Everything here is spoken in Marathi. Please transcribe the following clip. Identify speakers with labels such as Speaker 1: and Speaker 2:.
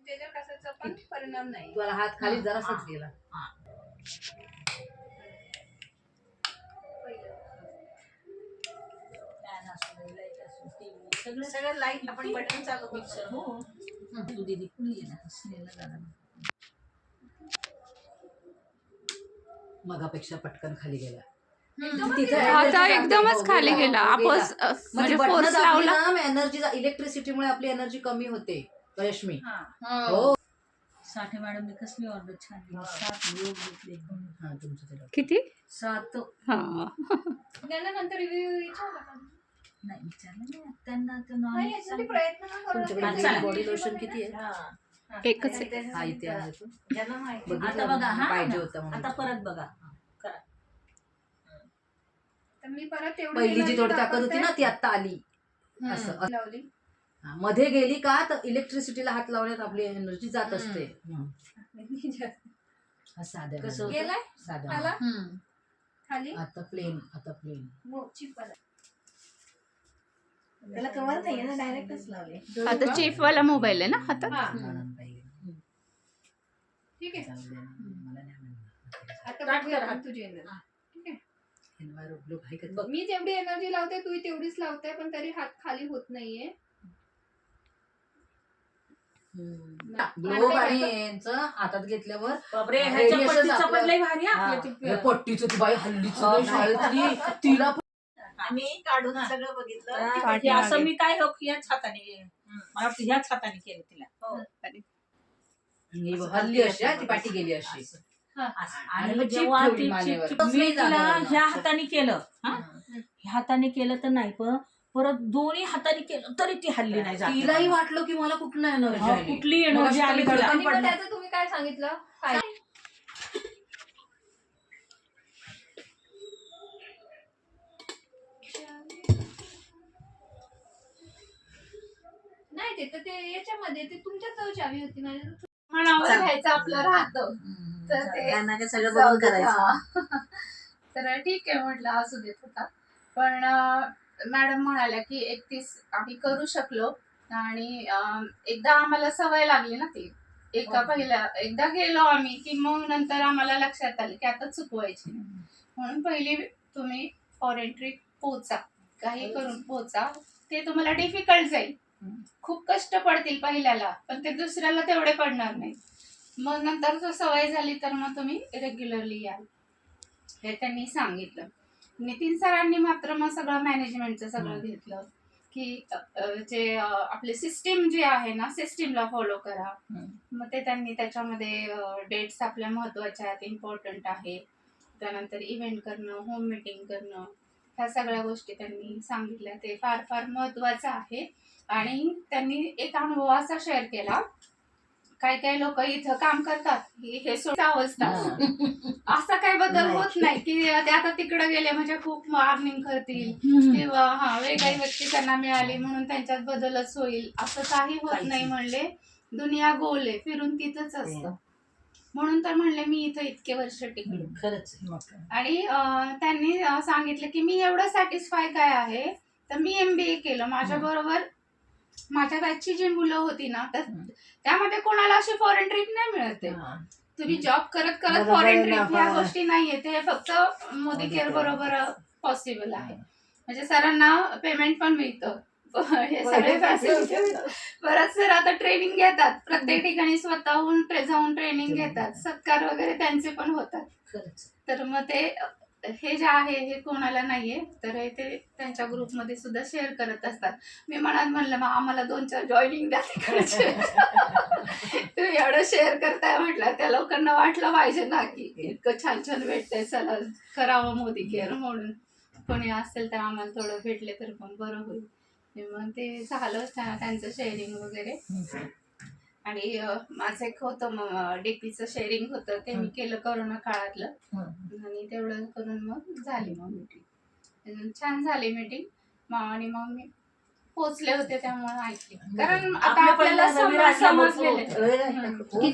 Speaker 1: त्याच्यावर कशाचा पण परिणाम नाही.
Speaker 2: तुला हात खाली जरासाच गेला.
Speaker 1: सगळं लाईट आपण बटन चालू मिक्सर.
Speaker 3: हो तू दीदी पुढे ये ना स्नेहला दादा
Speaker 2: मगापेक्षा पटकन खाली गेला.
Speaker 4: आता एकदमच खाली गेला. आपण म्हणजे फोर्स लावला
Speaker 2: एनर्जी इलेक्ट्रिसिटीमुळे आपली एनर्जी कमी होते. रश्मी
Speaker 3: हो साठे मॅडमने कसली ऑर्डर छान दिली. 7 योग घेतले.
Speaker 2: हा तुमचं
Speaker 4: किती
Speaker 3: 7
Speaker 1: त्यांना नंतर रिव्ह्यू विचारला का?
Speaker 3: नाही विचारलं नाही त्यांना तर
Speaker 1: नाही, याच्यासाठी प्रयत्न न करू.
Speaker 2: तुमच्याकडे बॉडी लोशन किती आहे?
Speaker 4: एकच आहे.
Speaker 2: हा इथे आहे तो.
Speaker 1: ज्यांना माहिती.
Speaker 2: बघितलं
Speaker 3: आता बघा
Speaker 2: ना,
Speaker 3: हा
Speaker 2: पाहिजे होता म्हणून.
Speaker 3: आता परत बघा करा.
Speaker 1: तर मी परत एवढी
Speaker 2: पहिली जी
Speaker 1: energy
Speaker 2: थोडी ताकद होती
Speaker 1: दाखवते.
Speaker 2: ना ती आता आली. असं
Speaker 1: लावली.
Speaker 2: हा, मध्ये गेली का तर इलेक्ट्रिसिटीला हात लावण्यात आपली एनर्जी जात असते. हा, साध्या
Speaker 3: कसं होतं?
Speaker 1: गेलाय
Speaker 2: साध्या
Speaker 1: आला खाली
Speaker 2: आता प्लेन
Speaker 1: चिप वाला. त्याला कव्हर नाहीये ना, डायरेक्टच लावले.
Speaker 4: आता चिप वाला मोबाईल आहे ना हातात.
Speaker 1: ठीक आहे.
Speaker 2: मला नाही म्हणलं.
Speaker 1: आता
Speaker 3: स्टार्ट
Speaker 1: बघूया
Speaker 3: करा.
Speaker 1: आपण तुझी एनर्जी. ठीक आहे.
Speaker 2: Environment आहे का?
Speaker 1: मी जेवढी एनर्जी लावते तू तेवढीच लावते, पण तरी हात खाली होत नाहीये.
Speaker 2: ग्लोब आणि यांचं हातात घेतल्यावर
Speaker 3: बापरे ह्याच्या
Speaker 2: radiations
Speaker 3: पट्टीचं
Speaker 2: आपल्या-
Speaker 3: पण लय भारी आहे
Speaker 2: हा,
Speaker 3: आपल्या
Speaker 2: हे पट्टीचं ती बाई हल्लीच शाळेतली तिला
Speaker 1: आम्ही काढून सगळं बघितलं.
Speaker 3: हे असं मी काय ह्याच हाताने मला वाटतं ह्याच हाताने केलं तिला.
Speaker 2: ही हल्ली अशी हा, ती पाठी गेली अशी.
Speaker 3: आणि
Speaker 2: मग chip
Speaker 3: जेव्हा
Speaker 2: ठेवली
Speaker 3: ती
Speaker 2: मानेवर.
Speaker 3: chip-
Speaker 2: तसं
Speaker 3: मी
Speaker 2: नाही
Speaker 3: तिला
Speaker 2: जाणार.
Speaker 3: ह्या हाताने केलं ह्या हाताने केलं तर नाही पण परत दोन्ही हाताने केलं तरी ती हल्ली नाही जात.
Speaker 2: तिलाही वाटलं की मला कुठलं एनर्जी
Speaker 3: हा, कुठली एनर्जी आली तिला.
Speaker 1: आणि मग त्याचं तुम्ही काय सांगितलं? नाही ते तर ते याच्यामध्ये ते तुमच्याच चावी होती. माझ्या म्हणावं घ्यायचं आपलं राहतं. तर ते
Speaker 3: सगळं
Speaker 1: बघून करायचं. तर ठीक आहे म्हटलं असू देत होता. पण मॅडम म्हणाल्या की 31 आम्ही करू शकलो. आणि एकदा आम्हाला सवय लागली ना ती एकदा गेलो आम्ही की मग नंतर आम्हाला लक्षात आलं की आता चुकवायची नाही. म्हणून पहिली तुम्ही फॉरेन ट्रिप पोचा, काही करून पोचा. ते तुम्हाला डिफिकल्ट जाईल, खूप कष्ट पडतील पहिल्याला, पण ते दुसऱ्याला तेवढे पडणार नाही. मग नंतर जर सवय झाली तर मग तुम्ही रेग्युलरली याल, हे त्यांनी सांगितलं. नितीन सरांनी मात्र मग सगळं मॅनेजमेंटचं सगळं घेतलं की जे आपले सिस्टीम जे आहे ना, सिस्टीमला फॉलो करा. मग ते त्यांनी त्याच्यामध्ये डेट्स आपल्या महत्त्वाच्या आहेत, इम्पॉर्टंट आहे. त्यानंतर इव्हेंट करणं, होम मीटिंग करणं, ह्या सगळ्या गोष्टी त्यांनी सांगितल्या. ते फार फार महत्त्वाचं आहे. आणि त्यांनी एक अनुभव असा शेअर केला, काही काही लोक इथं काम करतात हे अवस्था असा काही बदल होत नाही की ते आता तिकडे गेले म्हणजे खूप अर्निंग करतील किंवा वेगळी व्यक्ती त्यांना मिळाली म्हणून त्यांच्यात बदलच होईल, असं काही होत नाही. म्हणले दुनिया गोल आहे, फिरून तिथंच असतं. म्हणून तर म्हणले मी इथं इतके वर्ष टिकले.
Speaker 3: खरंच.
Speaker 1: आणि त्यांनी सांगितलं की मी एवढं सॅटिस्फाय काय आहे, तर मी MBA केलं. माझ्या बरोबर माझ्या बॅचची जी मुलं होती ना, तर त्यामध्ये कोणाला अशी फॉरेन ट्रिप नाही मिळते. तुम्ही जॉब करत करत फॉरेन ट्रिप ह्या गोष्टी नाहीये, ते फक्त मोदी केअर बरोबर पॉसिबल आहे. म्हणजे सरांना पेमेंट पण मिळतं, हे सगळे फॅसिलिटी. परत सर आता ट्रेनिंग घेतात प्रत्येक ठिकाणी, स्वतःहून जाऊन ट्रेनिंग घेतात, सत्कार वगैरे त्यांचे पण होतात. तर मग ते हे जे आहे हे कोणाला नाहीये, तर ते त्यांच्या ग्रुपमध्ये सुद्धा शेअर करत असतात. मी म्हणलं मग आम्हाला 2-4 जॉईनिंग द्या तिकडचे. तुम्ही एवढं शेअर करताय म्हटलं, त्या लोकांना वाटलं पाहिजे ना की इतकं छान छान भेटतंय, चला करावं मोदी केअर म्हणून. कोणी असेल तर आम्हाला थोडं भेटले तर पण बरं होईल. मग ते झालं त्यांचं शेअरिंग वगैरे. आणि माझं एक होतं मग DPचं शेअरिंग होतं, ते मी केलं कोरोना काळातलं. आणि तेवढं करून मग झाली मग मीटिंग, छान झाली मीटिंग. आणि मग मी पोचले होते त्यामुळे ऐकले, कारण आता आपल्याला समजलेलं